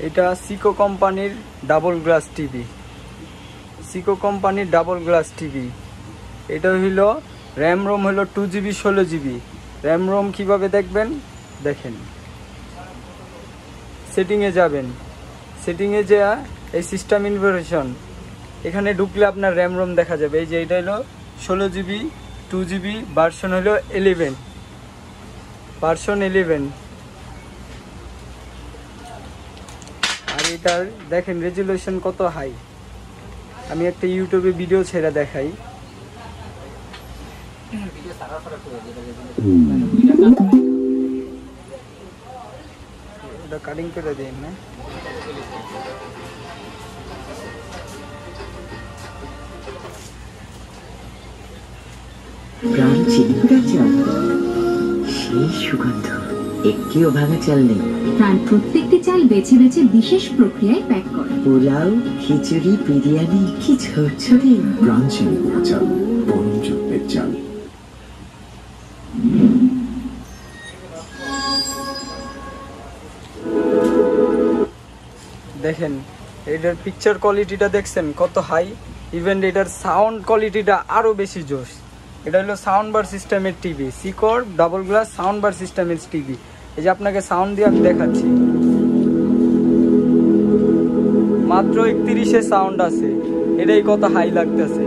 এটা সিকো কোম্পানির double glass TV. সিকো কোম্পানির ডাবল গ্লাস টিভি। এটা হইল র্যাম রোম হলো 2GB 16GB। র্যাম রোম কীভাবে দেখবেন দেখেন, সেটিংয়ে যাবেন, সেটিংয়ে যা এই সিস্টেম ইনফরমেশন এখানে ঢুকলে আপনার র্যাম রোম দেখা যাবে। এই যে এটা হলো 16GB 2GB ভার্সন হলো 11, ভার্সন 11। আর এটার দেখেন রেজুলেশন কত হাই। আমি একটা ইউটিউবে ভিডিও ছেড়ে দেখাই। এটা কাটিং করে দেন না। প্রাণ চিন্তা চাল, সেই সুগন্ধ একটিও ভাঙা চাল নেই। প্রাণ প্রত্যেকটি চাল বেছে বেছে বিশেষ প্রক্রিয়ায় প্যাক করে। পোলাও, খিচুড়ি, বিরিয়ানি কি ঝরঝরে। প্রাণ চিন্তা চাল, পরম যত্নের চাল। দেখেন এটার পিকচার কোয়ালিটিটা দেখছেন কত হাই। ইভেন এটার সাউন্ড কোয়ালিটিটা আরও বেশি জোশ। এটা হলো সাউন্ড বার সিস্টেমের TV, secure double glass sound bar সিস্টেমের টিভি। এই যে আপনাকে সাউন্ড দিয়ে আমি দেখাচ্ছি, মাত্র 31-এ সাউন্ড আছে। এটাই কত হাই লাগতেছে।